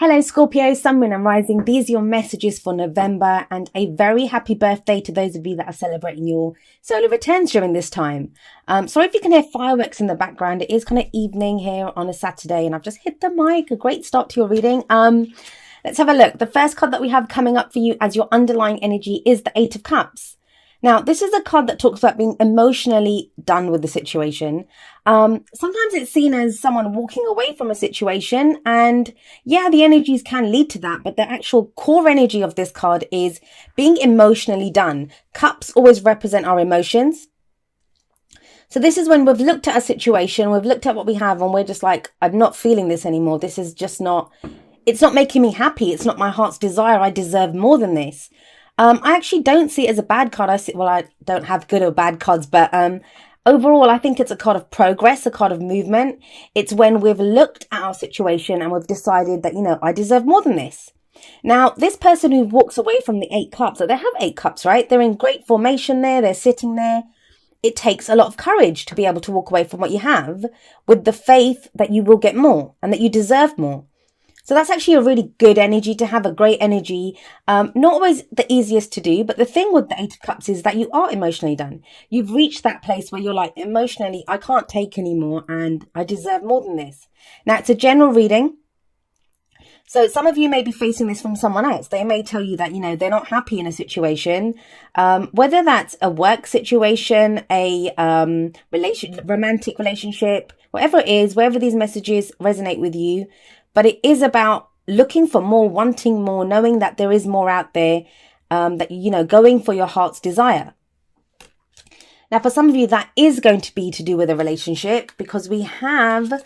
Hello Scorpio, Sun, Moon and Rising. These are your messages for November, and a very happy birthday to those of you that are celebrating your solar returns during this time. Sorry if you can hear fireworks in the background. It is kind of evening here on a Saturday and I've just hit the mic. A great start to your reading. Let's have a look. The first card that we have coming up for you as your underlying energy is the Eight of Cups. Now, this is a card that talks about being emotionally done with the situation. Sometimes it's seen as someone walking away from a situation, and yeah, the energies can lead to that, but the actual core energy of this card is being emotionally done. Cups always represent our emotions. So this is when we've looked at a situation, we've looked at what we have, and we're just like, I'm not feeling this anymore. This is just not, it's not making me happy. It's not my heart's desire. I deserve more than this. I actually don't see it as a bad card. I don't have good or bad cards, but overall, I think it's a card of progress, a card of movement. It's when we've looked at our situation and we've decided that, you know, I deserve more than this. Now, this person who walks away from the Eight Cups, so they have Eight Cups, right? They're in great formation there. They're sitting there. It takes a lot of courage to be able to walk away from what you have with the faith that you will get more and that you deserve more. So that's actually a really good energy to have, a great energy. Not always the easiest to do, but the thing with the Eight of Cups is that you are emotionally done. You've reached that place where you're like, emotionally, I can't take anymore and I deserve more than this. Now, it's a general reading. So some of you may be facing this from someone else. They may tell you that, you know, they're not happy in a situation, whether that's a work situation, a romantic relationship, whatever it is, wherever these messages resonate with you. But it is about looking for more, wanting more, knowing that there is more out there, that, you know, going for your heart's desire. Now, for some of you, that is going to be to do with a relationship, because we have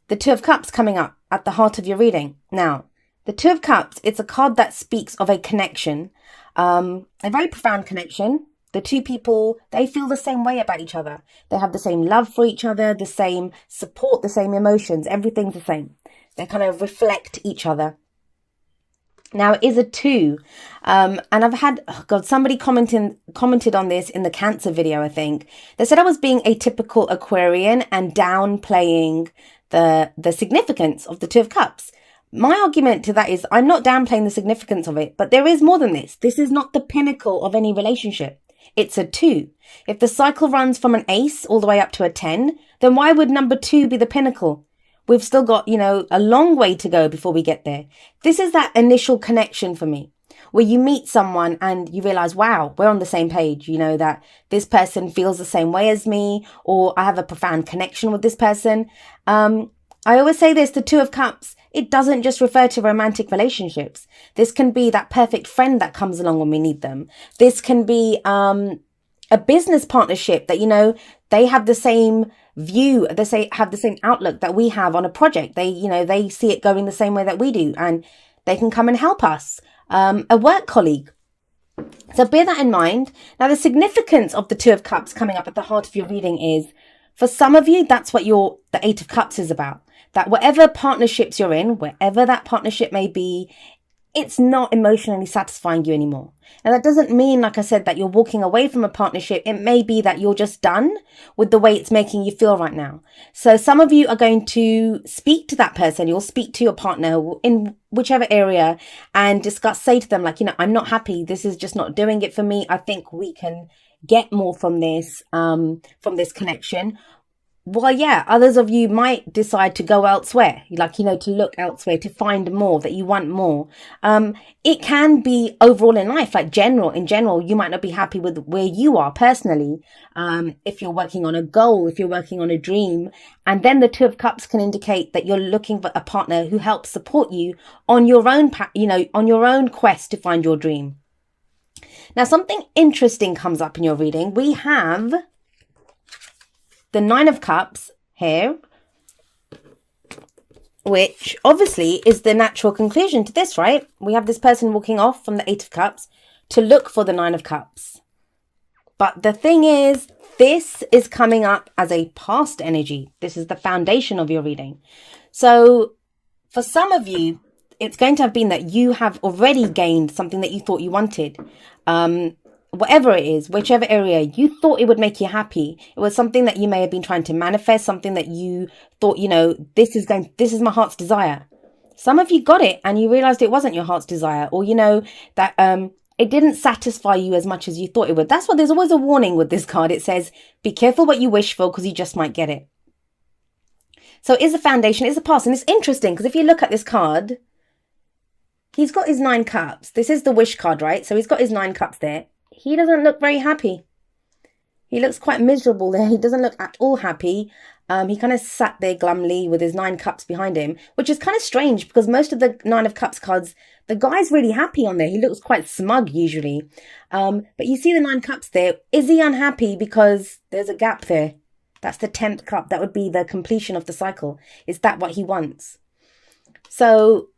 the Two of Cups coming up at the heart of your reading. Now, the Two of Cups, it's a card that speaks of a connection, a very profound connection. The two people, they feel the same way about each other. They have the same love for each other, the same support, the same emotions. Everything's the same. They kind of reflect each other. Now, it is a two. And I've had, somebody commented on this in the Cancer video, I think. They said I was being a typical Aquarian and downplaying the significance of the Two of Cups. My argument to that is I'm not downplaying the significance of it, but there is more than this. This is not the pinnacle of any relationship. It's a two. If the cycle runs from an ace all the way up to a 10, then why would number two be the pinnacle? We've still got, you know, a long way to go before we get there. This is that initial connection for me, where you meet someone and you realize, wow, we're on the same page. You know, that this person feels the same way as me, or I have a profound connection with this person. I always say this, the Two of Cups, it doesn't just refer to romantic relationships. This can be that perfect friend that comes along when we need them. This can be a business partnership that, you know, they have the same view, have the same outlook that we have on a project. They, you know, they see it going the same way that we do, and they can come and help us. A work colleague. So bear that in mind. Now, the significance of the Two of Cups coming up at the heart of your reading is, for some of you, that's what the Eight of Cups is about. That whatever partnerships you're in, wherever that partnership may be, it's not emotionally satisfying you anymore. Now, that doesn't mean, like I said, that you're walking away from a partnership. It may be that you're just done with the way it's making you feel right now. So some of you are going to speak to that person. You'll speak to your partner in whichever area and say to them, like, you know, I'm not happy. This is just not doing it for me. I think we can get more from this connection. Well, yeah, others of you might decide to go elsewhere, like, you know, to look elsewhere, to find more, that you want more. It can be overall in life, like in general, you might not be happy with where you are personally. If you're working on a goal, if you're working on a dream, and then the Two of Cups can indicate that you're looking for a partner who helps support you on your own, on your own quest to find your dream. Now, something interesting comes up in your reading. We have the Nine of Cups here, which obviously is the natural conclusion to this, right? We have this person walking off from the Eight of Cups to look for the Nine of Cups. But the thing is, this is coming up as a past energy. This is the foundation of your reading. So for some of you, it's going to have been that you have already gained something that you thought you wanted. Whatever it is, whichever area you thought it would make you happy, it was something that you may have been trying to manifest, something that you thought, you know, this is my heart's desire. Some of you got it and you realized it wasn't your heart's desire, or you know that it didn't satisfy you as much as you thought it would. That's what, there's always a warning with this card. It says, be careful what you wish for, because you just might get it. So it is a foundation, it's a past. And it's interesting because if you look at this card, he's got his 9 cups. This is the wish card, right? So he's got his 9 cups there. He doesn't look very happy. He looks quite miserable there. He doesn't look at all happy. He kind of sat there glumly with his 9 cups behind him, which is kind of strange because most of the 9 of cups cards, the guy's really happy on there. He looks quite smug usually. But you see the 9 cups there. Is he unhappy because there's a gap there? That's the 10th cup. That would be the completion of the cycle. Is that what he wants? So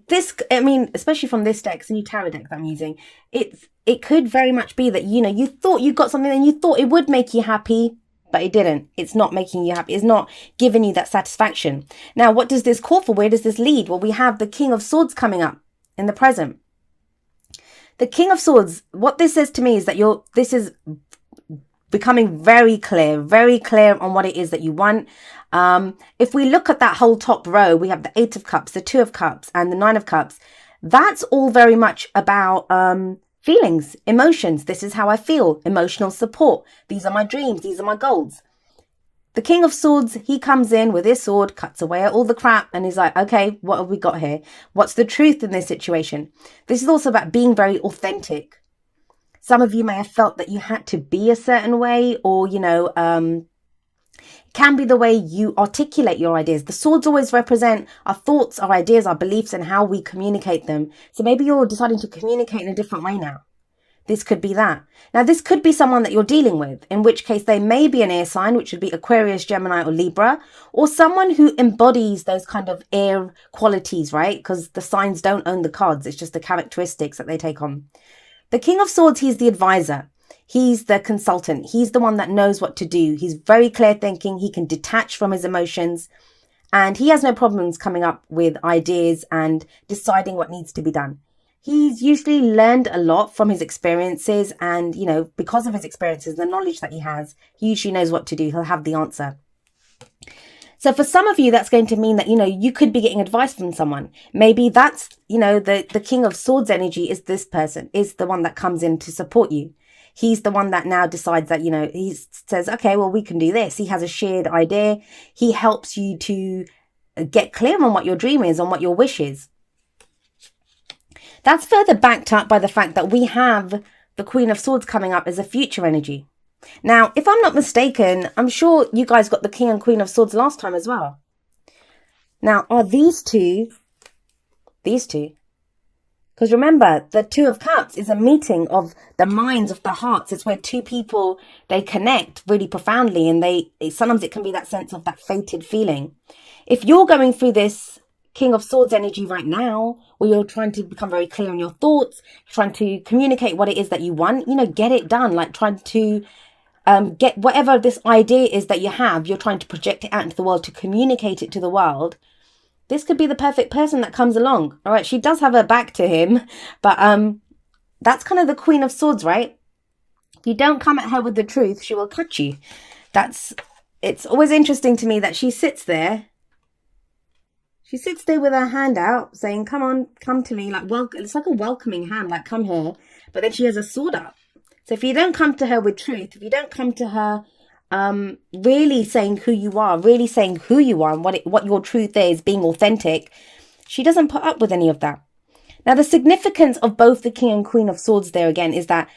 this, I mean, especially from this deck, it's a new tarot deck that I'm using. It could very much be that, you know, you thought you got something and you thought it would make you happy, but it didn't. It's not making you happy. It's not giving you that satisfaction. Now, what does this call for? Where does this lead? Well, we have the King of Swords coming up in the present. The King of Swords, what this says to me is that this is becoming very clear on what it is that you want. If we look at that whole top row, we have the 8 of Cups, the 2 of Cups, and the 9 of Cups. That's all very much about feelings, emotions. This is how I feel, emotional support. These are my dreams. These are my goals. The King of Swords, he comes in with his sword, cuts away at all the crap, and he's like, okay, what have we got here? What's the truth in this situation? This is also about being very authentic. Some of you may have felt that you had to be a certain way, or, you know, can be the way you articulate your ideas. The swords always represent our thoughts, our ideas, our beliefs, and how we communicate them. So maybe you're deciding to communicate in a different way now. This could be that. Now, this could be someone that you're dealing with, in which case they may be an air sign, which would be Aquarius, Gemini, or Libra, or someone who embodies those kind of air qualities, right? Because the signs don't own the cards. It's just the characteristics that they take on. The King of Swords, he's the advisor. He's the consultant. He's the one that knows what to do. He's very clear thinking. He can detach from his emotions, and he has no problems coming up with ideas and deciding what needs to be done. He's usually learned a lot from his experiences, and, you know, because of his experiences, the knowledge that he has, he usually knows what to do. He'll have the answer. So for some of you, that's going to mean that, you know, you could be getting advice from someone. Maybe that's, you know, the King of Swords energy is this person, is the one that comes in to support you. He's the one that now decides that, you know, he says, okay, well, we can do this. He has a shared idea. He helps you to get clear on what your dream is, on what your wish is. That's further backed up by the fact that we have the Queen of Swords coming up as a future energy. Now, if I'm not mistaken, I'm sure you guys got the King and Queen of Swords last time as well. Now, are these two? Because remember, the 2 of Cups is a meeting of the minds, of the hearts. It's where two people, they connect really profoundly, and sometimes it can be that sense of that fated feeling. If you're going through this King of Swords energy right now, where you're trying to become very clear on your thoughts, trying to communicate what it is that you want, you know, get it done, like trying to get whatever this idea is that you have, you're trying to project it out into the world, to communicate it to the world. This could be the perfect person that comes along. All right, she does have her back to him, but that's kind of the Queen of Swords, right? If you don't come at her with the truth, she will cut you. It's always interesting to me that she sits there. She sits there with her hand out, saying, come on, come to me. Like, it's like a welcoming hand, like, come here. But then she has a sword up. So if you don't come to her with truth, if you don't come to her really saying who you are, and what your truth is, being authentic, she doesn't put up with any of that. Now, the significance of both the King and Queen of Swords there again is that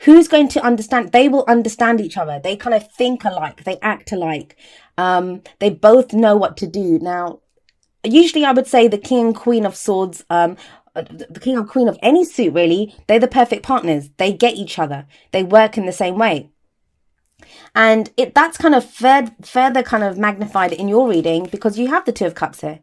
who's going to understand? They will understand each other. They kind of think alike. They act alike. They both know what to do. Now, usually I would say the King and Queen of Swords, the King and Queen of any suit, really, they're the perfect partners. They get each other. They work in the same way. And that's kind of further kind of magnified in your reading because you have the 2 of Cups here.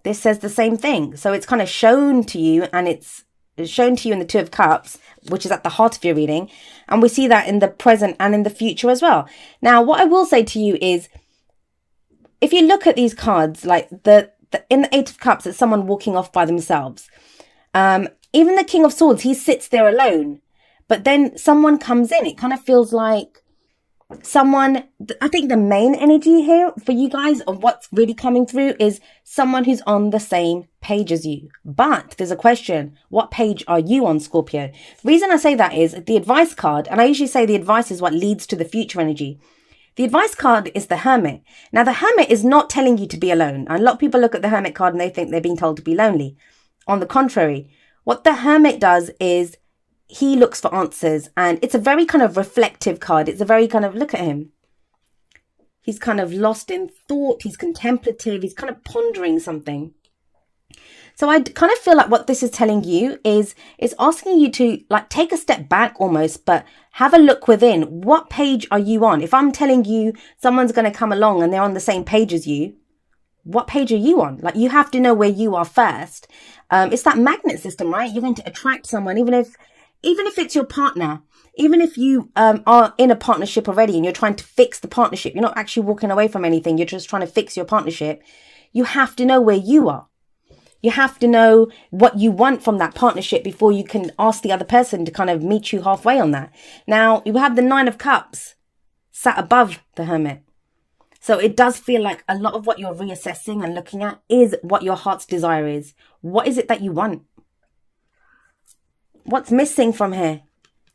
This says the same thing. So it's kind of shown to you, and it's shown to you in the 2 of Cups, which is at the heart of your reading. And we see that in the present and in the future as well. Now, what I will say to you is, if you look at these cards, like in the 8 of Cups, it's someone walking off by themselves. Even the King of Swords, he sits there alone. But then someone comes in. It kind of feels like someone, I think the main energy here for you guys of what's really coming through is someone who's on the same page as you. But there's a question, what page are you on, Scorpio? The reason I say that is the advice card, and I usually say the advice is what leads to the future energy. The advice card is the Hermit. Now, the Hermit is not telling you to be alone. A lot of people look at the Hermit card and they think they're being told to be lonely. On the contrary, what the Hermit does is he looks for answers, and it's a very kind of reflective card. It's a very kind of, look at him. He's kind of lost in thought. He's contemplative. He's kind of pondering something. So I kind of feel like what this is telling you is it's asking you to like take a step back almost, but have a look within. What page are you on? If I'm telling you someone's going to come along and they're on the same page as you, what page are you on? Like, you have to know where you are first. It's that magnet system, right? You're going to attract someone, even if it's your partner, even if you are in a partnership already and you're trying to fix the partnership, you're not actually walking away from anything. You're just trying to fix your partnership. You have to know where you are. You have to know what you want from that partnership before you can ask the other person to kind of meet you halfway on that. Now, you have the Nine of Cups sat above the Hermit. So it does feel like a lot of what you're reassessing and looking at is what your heart's desire is. What is it that you want? What's missing from here?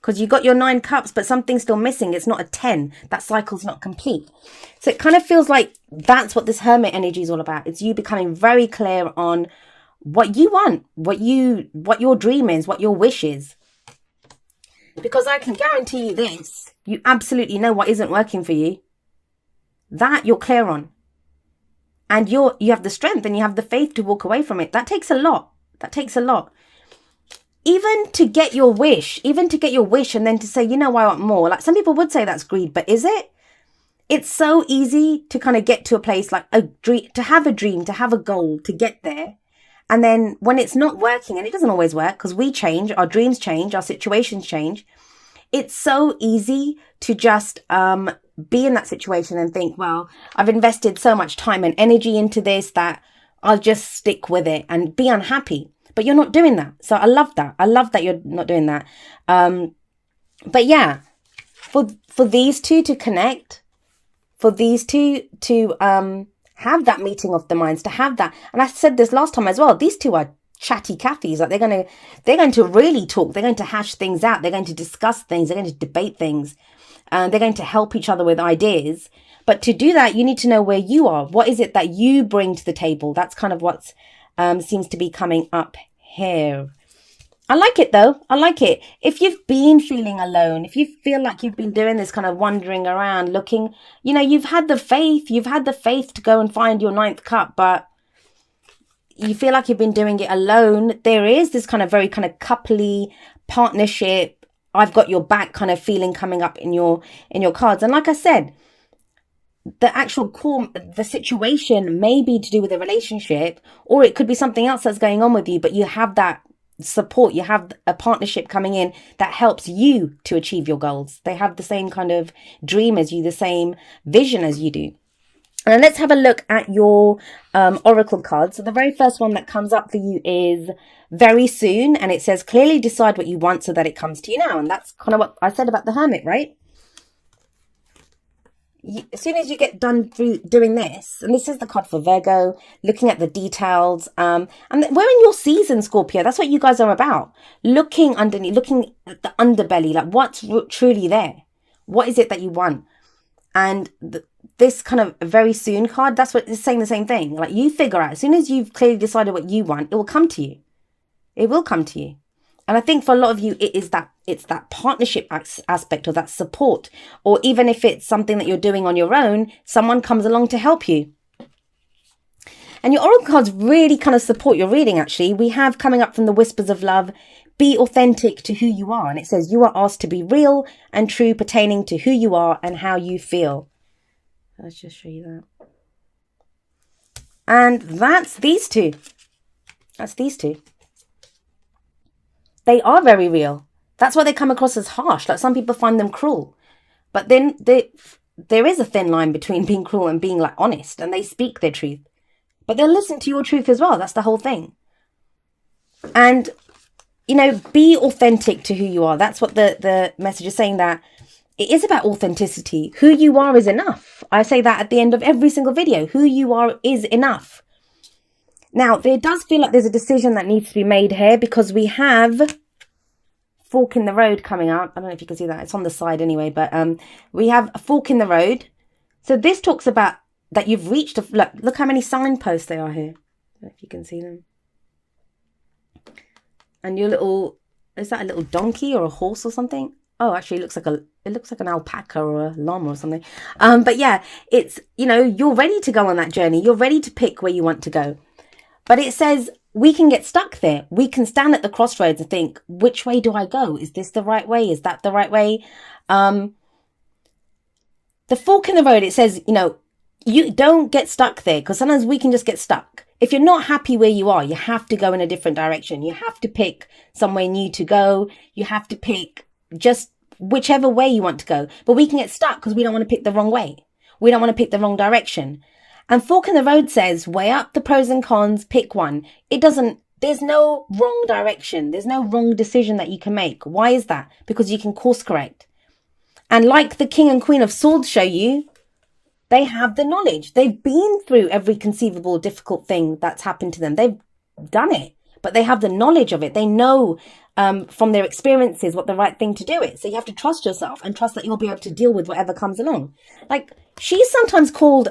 Because you got your 9 cups, but something's still missing. It's not a 10. That cycle's not complete. So it kind of feels like that's what this Hermit energy is all about. It's you becoming very clear on what you want, what your dream is, what your wish is. Because I can guarantee you this, you absolutely know what isn't working for you. That you're clear on. And you have the strength and you have the faith to walk away from it. That takes a lot. That takes a lot. Even to get your wish and then to say, you know, I want more. Like, some people would say that's greed, but is it? It's so easy to kind of get to a place like a dream, to have a goal, to get there. And then when it's not working, and it doesn't always work because we change, our dreams change, our situations change. It's so easy to just be in that situation and think, well, I've invested so much time and energy into this that I'll just stick with it and be unhappy. But you're not doing that. So I love that. I love that you're not doing that. But yeah, for these two to connect, for these two to have that meeting of the minds, to have that. And I said this last time as well. These two are chatty Cathys. Like, they're going to really talk. They're going to hash things out. They're going to discuss things. They're going to debate things. They're going to help each other with ideas. But to do that, you need to know where you are. What is it that you bring to the table? That's kind of what's seems to be coming up here. I like it though. I like it. If you've been feeling alone, if you feel like you've been doing this kind of wandering around looking, you know, you've had the faith to go and find your 9th cup, but you feel like you've been doing it alone. There is this kind of very kind of coupley partnership, I've got your back kind of feeling coming up in your cards. And like I said, the actual core, the situation may be to do with a relationship, or it could be something else that's going on with you, but you have that support, you have a partnership coming in that helps you to achieve your goals. They have the same kind of dream as you, the same vision as you do. And let's have a look at your oracle cards. So the very first one that comes up for you is very soon, and it says clearly decide what you want so that it comes to you now. And that's kind of what I said about the Hermit, right? As soon as you get done through doing this, and this is the card for Virgo, looking at the details, and we're in your season, Scorpio. That's what you guys are about. Looking underneath, looking at the underbelly, like what's truly there. What is it that you want? And this kind of very soon card, that's what it's saying, the same thing. Like, you figure out, as soon as you've clearly decided what you want, it will come to you. It will come to you. And I think for a lot of you, it's that partnership aspect, or that support, or even if it's something that you're doing on your own, someone comes along to help you. And your oracle cards really kind of support your reading, actually. We have coming up from the Whispers of Love, be authentic to who you are. And it says you are asked to be real and true pertaining to who you are and how you feel. Let's just show you that. And that's these two. That's these two. They are very real. That's why they come across as harsh. Like, some people find them cruel. But then there is a thin line between being cruel and being like honest. And they speak their truth. But they'll listen to your truth as well. That's the whole thing. And, you know, be authentic to who you are. That's what the message is saying, that it is about authenticity. Who you are is enough. I say that at the end of every single video. Who you are is enough. Now, there does feel like there's a decision that needs to be made here, because we have fork in the road coming up. I don't know if you can see that. It's on the side anyway, but we have a fork in the road. So this talks about that you've reached look how many signposts there are here. I don't know if you can see them. And your little, is that a little donkey or a horse or something? Oh, actually it looks like an alpaca or a llama or something. But yeah, it's, you know, you're ready to go on that journey. You're ready to pick where you want to go. But it says we can get stuck there. We can stand at the crossroads and think, which way do I go? Is this the right way? Is that the right way? The fork in the road, it says, you know, you don't get stuck there, because sometimes we can just get stuck. If you're not happy where you are, you have to go in a different direction. You have to pick somewhere new to go. You have to pick just whichever way you want to go. But we can get stuck because we don't want to pick the wrong way. We don't want to pick the wrong direction. And fork in the road says, weigh up the pros and cons, pick one. There's no wrong direction. There's no wrong decision that you can make. Why is that? Because you can course correct. And like the King and Queen of Swords show you, they have the knowledge. They've been through every conceivable difficult thing that's happened to them. They've done it, but they have the knowledge of it. They know from their experiences what the right thing to do is. So you have to trust yourself and trust that you'll be able to deal with whatever comes along. Like, she's sometimes called...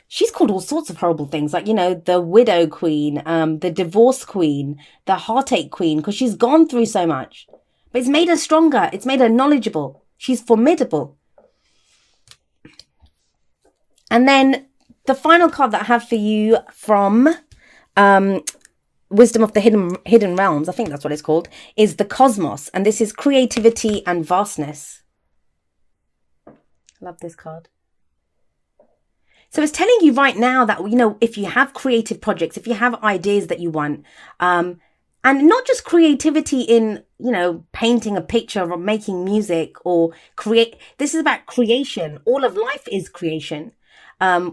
she's called all sorts of horrible things, like, you know, the widow queen, the divorce queen, the heartache queen, because she's gone through so much. But it's made her stronger. It's made her knowledgeable. She's formidable. And then the final card that I have for you from Wisdom of the Hidden Realms, I think that's what it's called, is the Cosmos. And this is creativity and vastness. Love this card. So it's telling you right now that, you know, if you have creative projects, if you have ideas that you want, and not just creativity in, you know, painting a picture or making music or this is about creation. All of life is creation.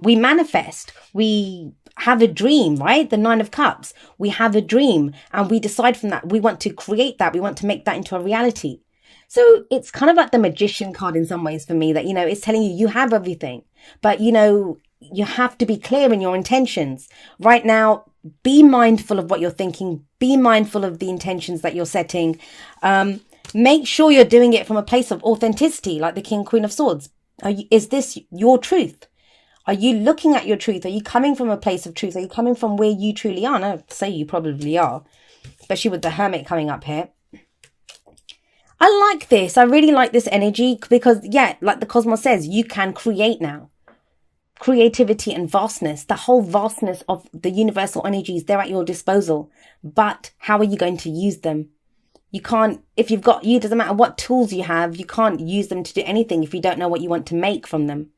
We manifest, we have a dream, right? The Nine of Cups, we have a dream and we decide from that, we want to create that. We want to make that into a reality. So it's kind of like the Magician card in some ways for me, that, you know, it's telling you, you have everything, but, you know, you have to be clear in your intentions right now. Be mindful of what you're thinking. Be mindful of the intentions that you're setting. Make sure you're doing it from a place of authenticity, like the King and Queen of Swords. Is this your truth? Are you looking at your truth? Are you coming from a place of truth? Are you coming from where you truly are? And I'd say you probably are, especially with the Hermit coming up here. I like this. I really like this energy because, yeah, like the Cosmos says, you can create now. Creativity and vastness, the whole vastness of the universal energies, they're at your disposal. But how are you going to use them? You can't, if you've got you, doesn't matter what tools you have, you can't use them to do anything if you don't know what you want to make from them.